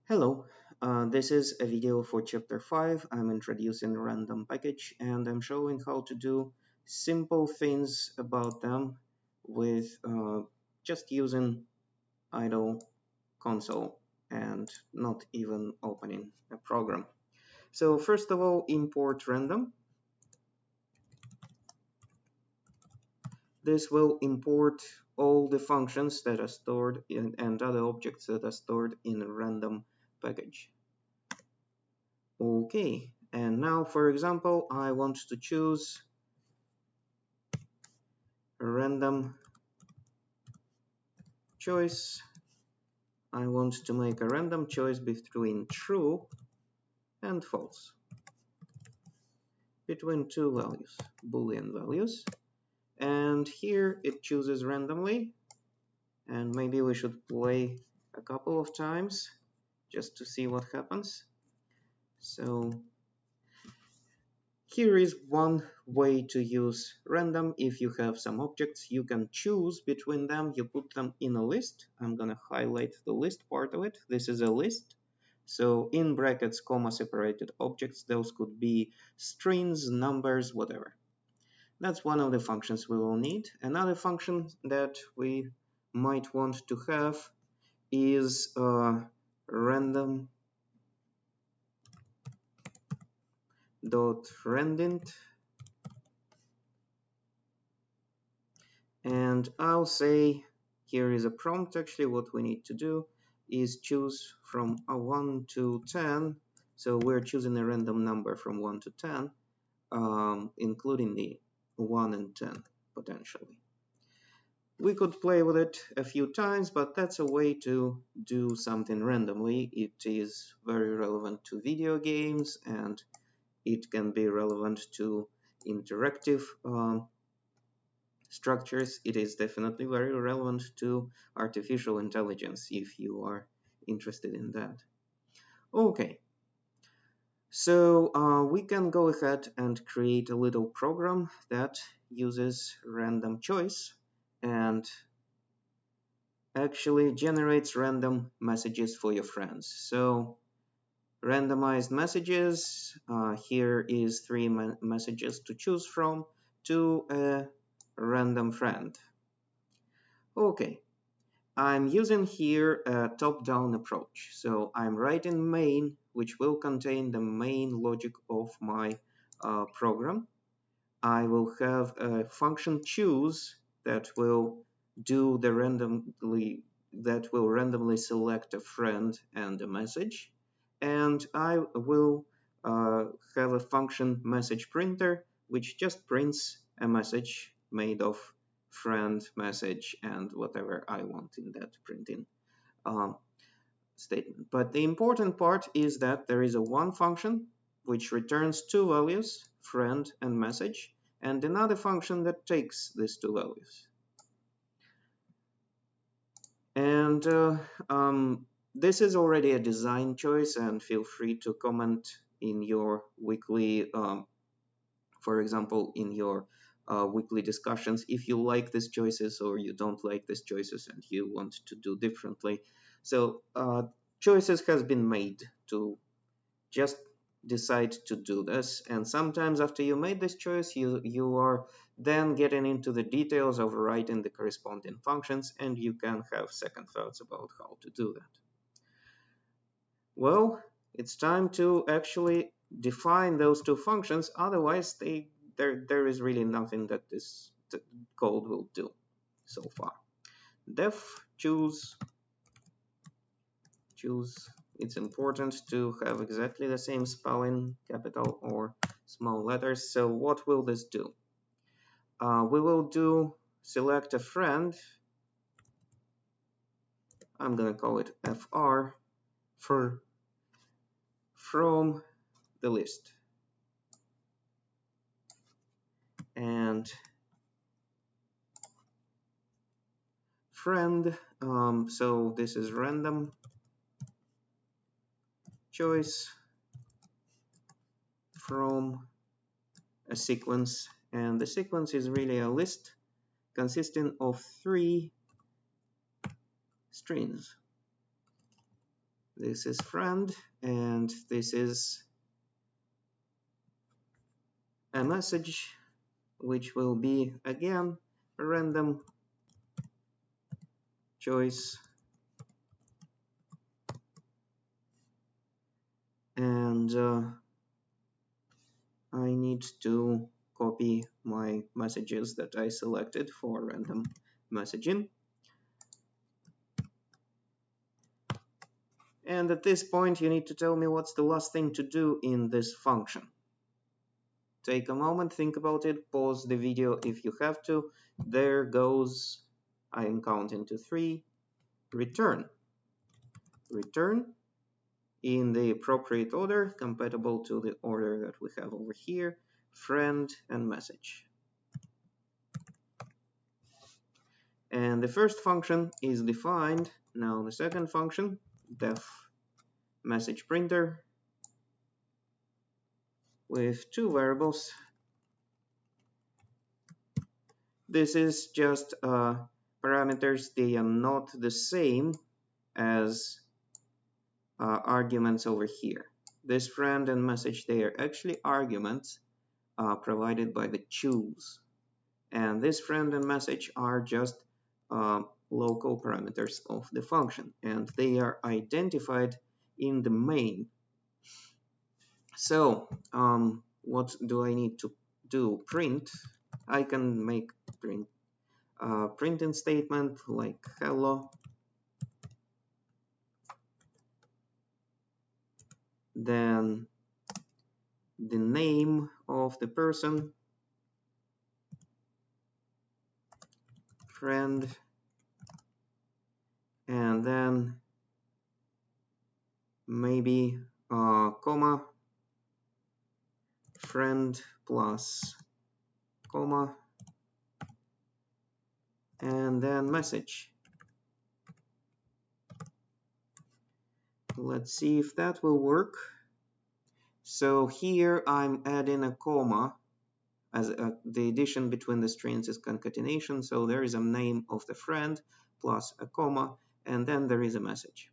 Hello, this is a video for chapter 5. I'm introducing random package and I'm showing how to do simple things about them with just using idle console and not even opening a program. So first of all, import random. This will import all the functions that are stored in, and other objects that are stored in a random package. Okay, and now for example, I want to choose a random choice. I want to make a random choice between true and false, between two values, Boolean values. And here it chooses randomly, and maybe we should play a couple of times just to see what happens. So here is one way to use random. If you have some objects, you can choose between them. You put them in a list. I'm going to highlight the list part of it. This is a list. So in brackets, comma separated objects, those could be strings, numbers, whatever. That's one of the functions we will need. Another function that we might want to have is random dot randint, and I'll say here is a prompt. Actually, what we need to do is choose from a 1 to 10. So we're choosing a random number from 1 to 10, including the 1 and 10 potentially. We could play with it a few times, but that's a way to do something randomly. It is very relevant to video games, and it can be relevant to interactive structures. It is definitely very relevant to artificial intelligence if you are interested in that. Okay, so we can go ahead and create a little program that uses random choice and actually generates random messages for your friends. So randomized messages, here is three messages to choose from to a random friend. Okay, I'm using here a top-down approach. So I'm writing main, which will contain the main logic of my program. I will have a function choose that will do the randomly select a friend and a message, and I will have a function message printer which just prints a message made of friend, message, and whatever I want in that printing statement. But the important part is that there is a one function which returns two values, friend and message, and another function that takes these two values. And this is already a design choice, and feel free to comment in your weekly, for example, in your weekly discussions if you like these choices or you don't like these choices and you want to do differently. So choices has been made to just decide to do this, and sometimes after you made this choice you are then getting into the details of writing the corresponding functions, and you can have second thoughts about how to do that. Well, it's time to actually define those two functions, otherwise there is really nothing that this code will do so far. Def choose, it's important to have exactly the same spelling, capital or small letters. So what will this do? We will do select a friend. I'm going to call it fr from the list. And friend, so this is random choice from a sequence, and the sequence is really a list consisting of 3 strings. this is friend, and this is a message which will be again a random choice, and I need to copy my messages that I selected for random messaging. And at this point, you need to tell me what's the last thing to do in this function. Take a moment, think about it, pause the video if you have to. There goes, I'm counting to 3, return. Return in the appropriate order, compatible to the order that we have over here, friend and message. And the first function is defined. Now the second function, def message printer, with 2 variables. This is just parameters. They are not the same as arguments over here. This friend and message, they are actually arguments provided by the choose. And this friend and message are just local parameters of the function, and they are identified in the main. So what do I need to do? Print. I can make printing statement like hello, then the name of the person, friend, and then maybe comma, friend plus comma, and then message. Let's see if that will work. So here I'm adding a comma, as the addition between the strings is concatenation, so there is a name of the friend plus a comma, and then there is a message.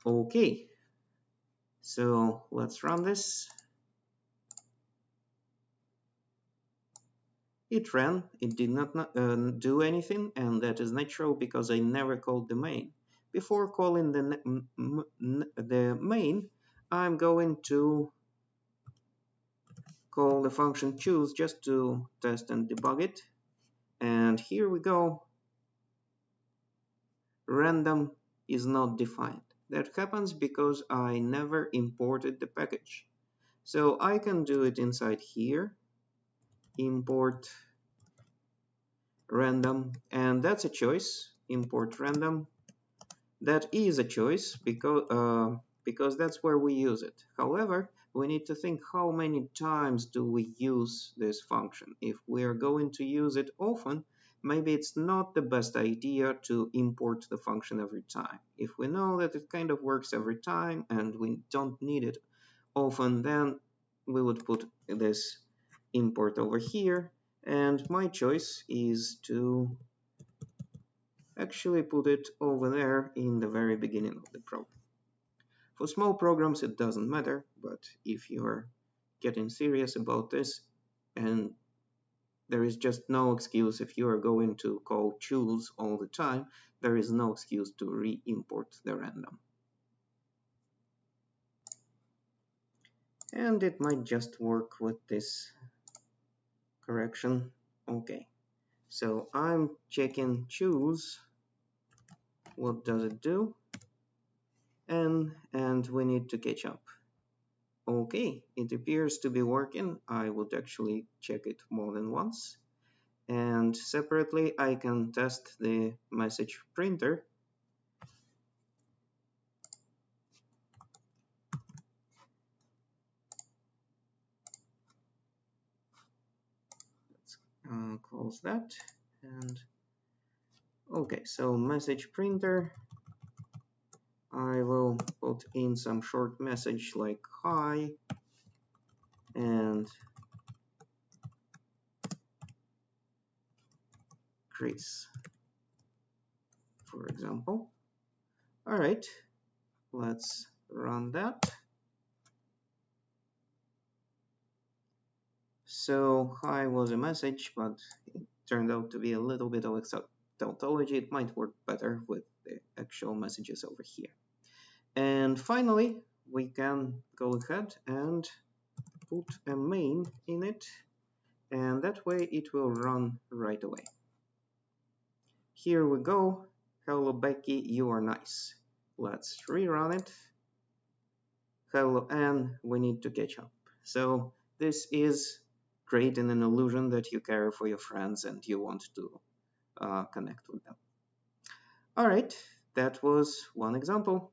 Okay, so let's run this. It ran, it did not do anything, and that is natural because I never called the main. Before calling the main, I'm going to call the function choose just to test and debug it. And here we go. Random is not defined. That happens because I never imported the package. So I can do it inside here, import random, and that's a choice, import random. That is a choice because that's where we use it. However, we need to think how many times do we use this function. If we are going to use it often, maybe it's not the best idea to import the function every time. If we know that it kind of works every time and we don't need it often, then we would put this import over here. And my choice is to actually put it over there in the very beginning of the program. For small programs, it doesn't matter, but if you're getting serious about this and there is just no excuse if you are going to call choose all the time, there is no excuse to re-import the random. And it might just work with this correction. Okay, so I'm checking choose. What does it do? And we need to catch up. Okay, it appears to be working. I would actually check it more than once. And separately, I can test the message printer. Let's close that. And okay, so message printer. I will put in some short message like hi and Chris, for example. All right, Let's run that. So hi was a message, but it turned out to be a little bit of tautology. It might work better with the actual messages over here. And finally, we can go ahead and put a main in it, and that way it will run right away. Here we go. Hello Becky, you are nice. Let's rerun it. Hello Anne, we need to catch up. So this is creating an illusion that you care for your friends and you want to connect with them. All right, that was one example.